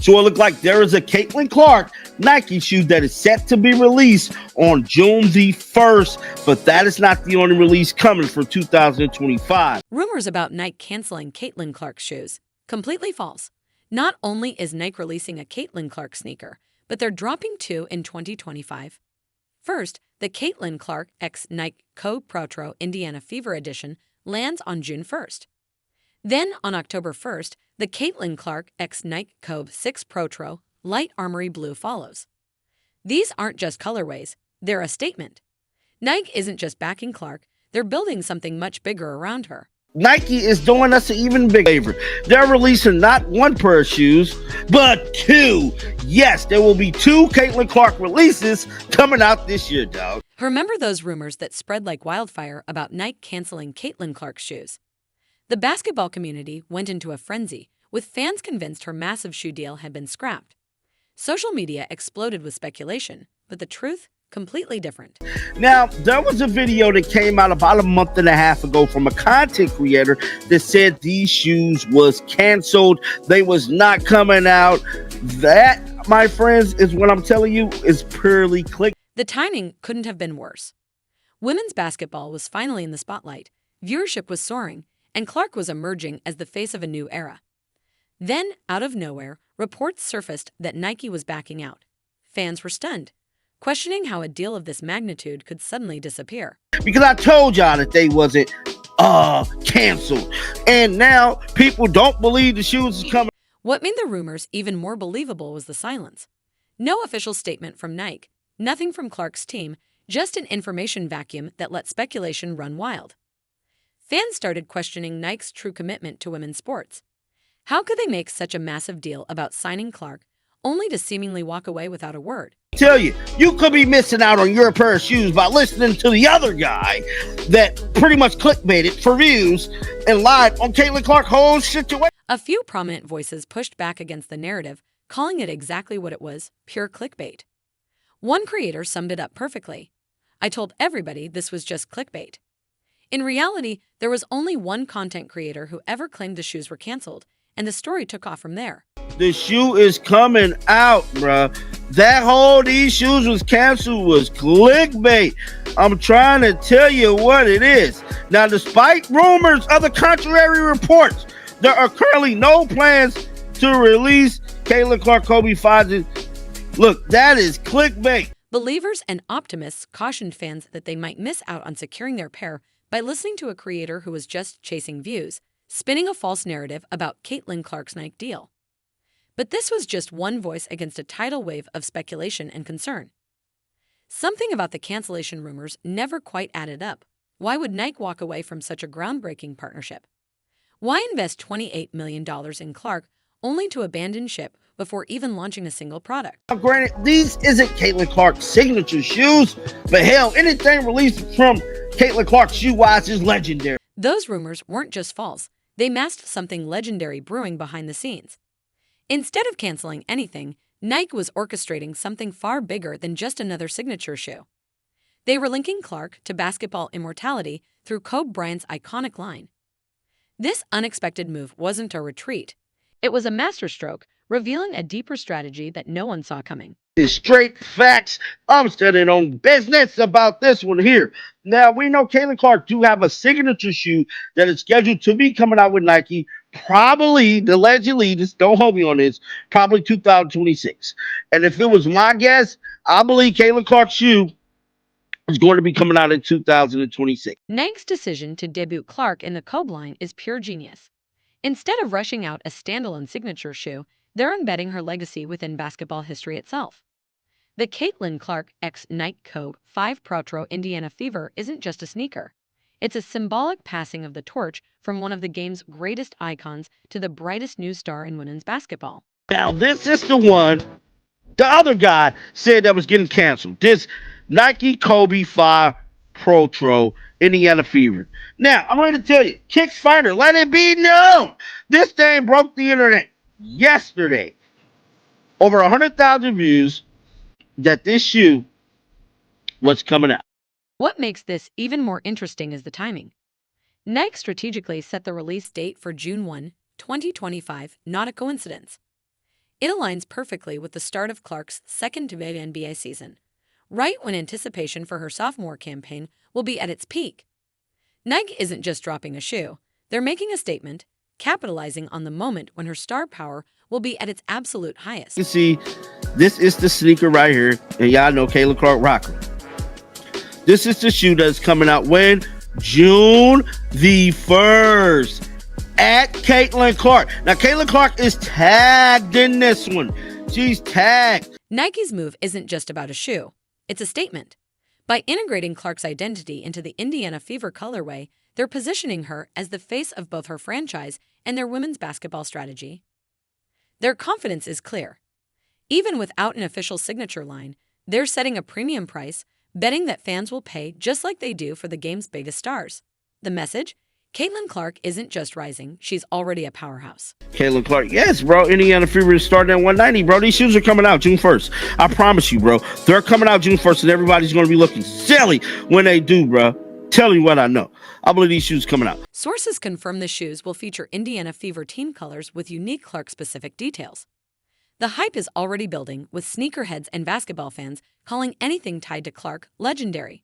So it looked like there is a Caitlin Clark Nike shoe that is set to be released on June the 1st, but that is not the only release coming for 2025. Rumors about Nike canceling Caitlin Clark shoes. Completely false. Not only is Nike releasing a Caitlin Clark sneaker, but they're dropping two in 2025. First, the Caitlin Clark x Nike Kobe Pro Indiana Fever Edition lands on June 1st. Then, on October 1st, the Caitlin Clark x Nike Kobe 6 Pro Light Armory Blue follows. These aren't just colorways, they're a statement. Nike isn't just backing Clark, they're building something much bigger around her. Nike is doing us an even bigger favor. They're releasing not one pair of shoes, but two. Yes, there will be two Caitlin Clark releases coming out this year, dog. Remember those rumors that spread like wildfire about Nike canceling Caitlin Clark's shoes? The basketball community went into a frenzy, with fans convinced her massive shoe deal had been scrapped. Social media exploded with speculation, but the truth, completely different. Now, there was a video that came out about a month and a half ago from a content creator that said these shoes was canceled. They was not coming out. That, my friends, is what I'm telling you, is purely click. The timing couldn't have been worse. Women's basketball was finally in the spotlight, viewership was soaring, and Clark was emerging as the face of a new era. Then, out of nowhere, reports surfaced that Nike was backing out. Fans were stunned, questioning how a deal of this magnitude could suddenly disappear. Because I told y'all that they wasn't canceled. And now people don't believe the shoes is coming. What made the rumors even more believable was the silence. No official statement from Nike, nothing from Clark's team, just an information vacuum that let speculation run wild. Fans started questioning Nike's true commitment to women's sports. How could they make such a massive deal about signing Clark, only to seemingly walk away without a word? Tell you, you could be missing out on your pair of shoes by listening to the other guy that pretty much clickbaited for views and lied on Caitlin Clark's whole situation. A few prominent voices pushed back against the narrative, calling it exactly what it was, pure clickbait. One creator summed it up perfectly. "I told everybody this was just clickbait." In reality, there was only one content creator who ever claimed the shoes were canceled, and the story took off from there. The shoe is coming out, bruh. That whole these shoes was canceled was clickbait. I'm trying to tell you what it is. Now, despite rumors of the contrary reports, there are currently no plans to release Caitlin Clark Kobe 5s. Look, that is clickbait. Believers and optimists cautioned fans that they might miss out on securing their pair by listening to a creator who was just chasing views, spinning a false narrative about Caitlin Clark's Nike deal. But this was just one voice against a tidal wave of speculation and concern. Something about the cancellation rumors never quite added up. Why would Nike walk away from such a groundbreaking partnership? Why invest $28 million in Clark only to abandon ship before even launching a single product? Now, granted, these isn't Caitlin Clark's signature shoes, but hell, anything released from Caitlin Clark shoe-wise is legendary. Those rumors weren't just false. They masked something legendary brewing behind the scenes. Instead of canceling anything, Nike was orchestrating something far bigger than just another signature shoe. They were linking Clark to basketball immortality through Kobe Bryant's iconic line. This unexpected move wasn't a retreat. It was a masterstroke, revealing a deeper strategy that no one saw coming. It's straight facts. I'm studying on business about this one here. Now, we know Caitlin Clark do have a signature shoe that is scheduled to be coming out with Nike, probably, allegedly, just don't hold me on this, probably 2026. And if it was my guess, I believe Caitlin Clark's shoe is going to be coming out in 2026. Nike's decision to debut Clark in the Kobe line is pure genius. Instead of rushing out a standalone signature shoe, they're embedding her legacy within basketball history itself. The Caitlin Clark x Nike Kobe 5 Pro Indiana Fever isn't just a sneaker. It's a symbolic passing of the torch from one of the game's greatest icons to the brightest new star in women's basketball. Now, this is the one the other guy said that was getting canceled. This Nike Kobe 5 Pro Indiana Fever. Now, I'm going to tell you, Kickstarter, let it be known. This thing broke the internet yesterday. Over 100,000 views that this shoe was coming out. What makes this even more interesting is the timing. Nike strategically set the release date for June 1, 2025, not a coincidence. It aligns perfectly with the start of Clark's second WNBA season, right when anticipation for her sophomore campaign will be at its peak. Nike isn't just dropping a shoe, they're making a statement, capitalizing on the moment when her star power will be at its absolute highest. You see, this is the sneaker right here, and y'all know Kayla Clark rocker. This is the shoe that's coming out when? June the 1st at Caitlin Clark. Now, Caitlin Clark is tagged in this one. She's tagged. Nike's move isn't just about a shoe, it's a statement. By integrating Clark's identity into the Indiana Fever colorway, they're positioning her as the face of both her franchise and their women's basketball strategy. Their confidence is clear. Even without an official signature line, they're setting a premium price, betting that fans will pay just like they do for the game's biggest stars. The message? Caitlin Clark isn't just rising, she's already a powerhouse. Caitlin Clark, yes, bro. Indiana Fever is starting at 190, bro. These shoes are coming out June 1st. I promise you, bro. They're coming out June 1st, and everybody's going to be looking silly when they do, bro. Tell you what I know. I believe these shoes coming out. Sources confirm the shoes will feature Indiana Fever team colors with unique Clark-specific details. The hype is already building, with sneakerheads and basketball fans calling anything tied to Clark legendary.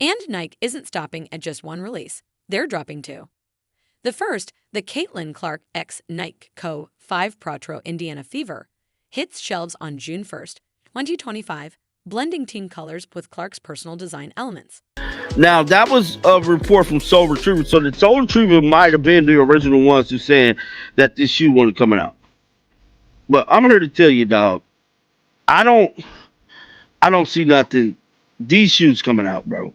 And Nike isn't stopping at just one release. They're dropping two. The first, the Caitlin Clark x Nike Co. 5 Protro Indiana Fever, hits shelves on June 1st, 2025, blending team colors with Clark's personal design elements. Now, that was a report from Soul Retriever, so the Soul Retriever might have been the original ones who saying that this shoe wasn't coming out. But I'm here to tell you, dog, I don't see nothing. These shoes coming out, bro.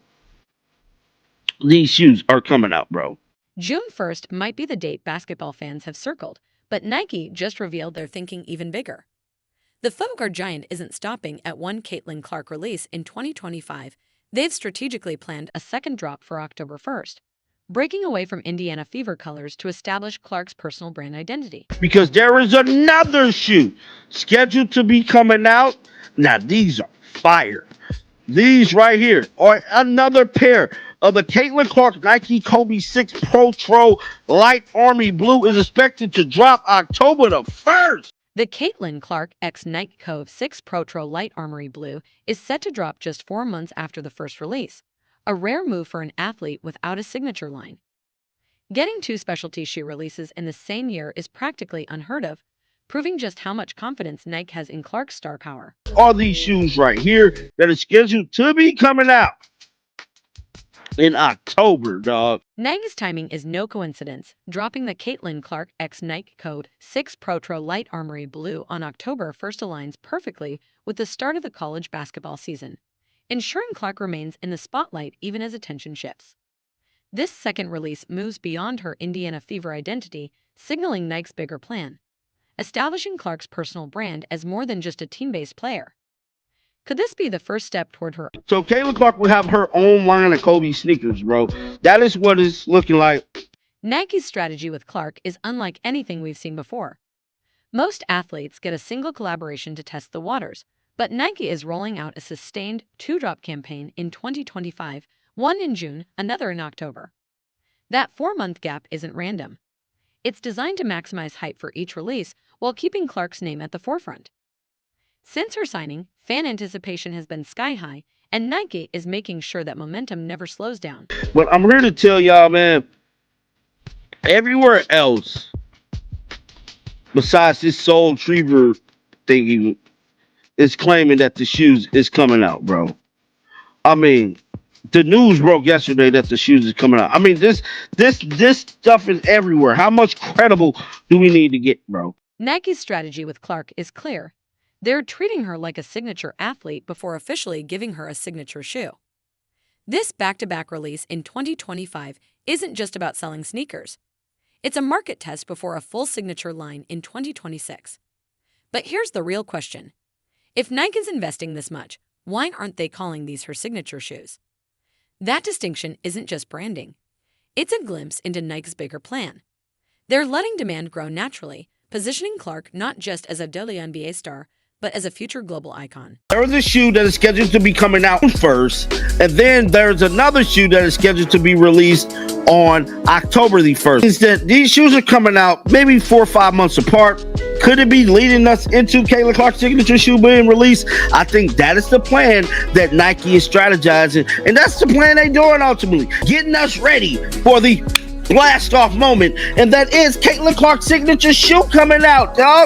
These shoes are coming out, bro. June 1st might be the date basketball fans have circled, but Nike just revealed they're thinking even bigger. The Foguard giant isn't stopping at one Caitlin Clark release in 2025. They've strategically planned a second drop for October 1st, breaking away from Indiana Fever colors to establish Clark's personal brand identity. Because there is another shoe scheduled to be coming out. Now, these are fire. These right here are another pair of the Caitlin Clark Nike Kobe 6 Protro Light Army Blue is expected to drop October the 1st. The Caitlin Clark x Nike Co. 6 Protro Light Armory Blue is set to drop just 4 months after the first release, a rare move for an athlete without a signature line. Getting two specialty shoe releases in the same year is practically unheard of, proving just how much confidence Nike has in Clark's star power. All these shoes right here that are scheduled to be coming out in October, dog. Nike's timing is no coincidence, dropping the Caitlin Clark x Nike Code 6 Protro Light Armory Blue on October 1st aligns perfectly with the start of the college basketball season, ensuring Clark remains in the spotlight even as attention shifts. This second release moves beyond her Indiana Fever identity, signaling Nike's bigger plan, establishing Clark's personal brand as more than just a team-based player. Could this be the first step toward her? So Caitlin Clark will have her own line of Kobe sneakers, bro. That is what it's looking like. Nike's strategy with Clark is unlike anything we've seen before. Most athletes get a single collaboration to test the waters, but Nike is rolling out a sustained two-drop campaign in 2025, one in June, another in October. That 4-month gap isn't random. It's designed to maximize hype for each release while keeping Clark's name at the forefront. Since her signing, fan anticipation has been sky high, and Nike is making sure that momentum never slows down. But I'm here to tell y'all, man, everywhere else, besides this Soul Retriever thingy, is claiming that the shoes is coming out, bro. I mean, the news broke yesterday that the shoes is coming out. I mean, this stuff is everywhere. How much credible do we need to get, bro? Nike's strategy with Clark is clear. They're treating her like a signature athlete before officially giving her a signature shoe. This back-to-back release in 2025 isn't just about selling sneakers. It's a market test before a full signature line in 2026. But here's the real question. If Nike's investing this much, why aren't they calling these her signature shoes? That distinction isn't just branding. It's a glimpse into Nike's bigger plan. They're letting demand grow naturally, positioning Clark not just as a WNBA star, but as a future global icon. There is a shoe that is scheduled to be coming out first, and then there's another shoe that is scheduled to be released on October the 1st. Is that these shoes are coming out maybe 4 or 5 months apart. Could it be leading us into Caitlin Clark's signature shoe being released? I think that is the plan that Nike is strategizing, and that's the plan they're doing ultimately, getting us ready for the blast off moment, and that is Caitlin Clark's signature shoe coming out, dog.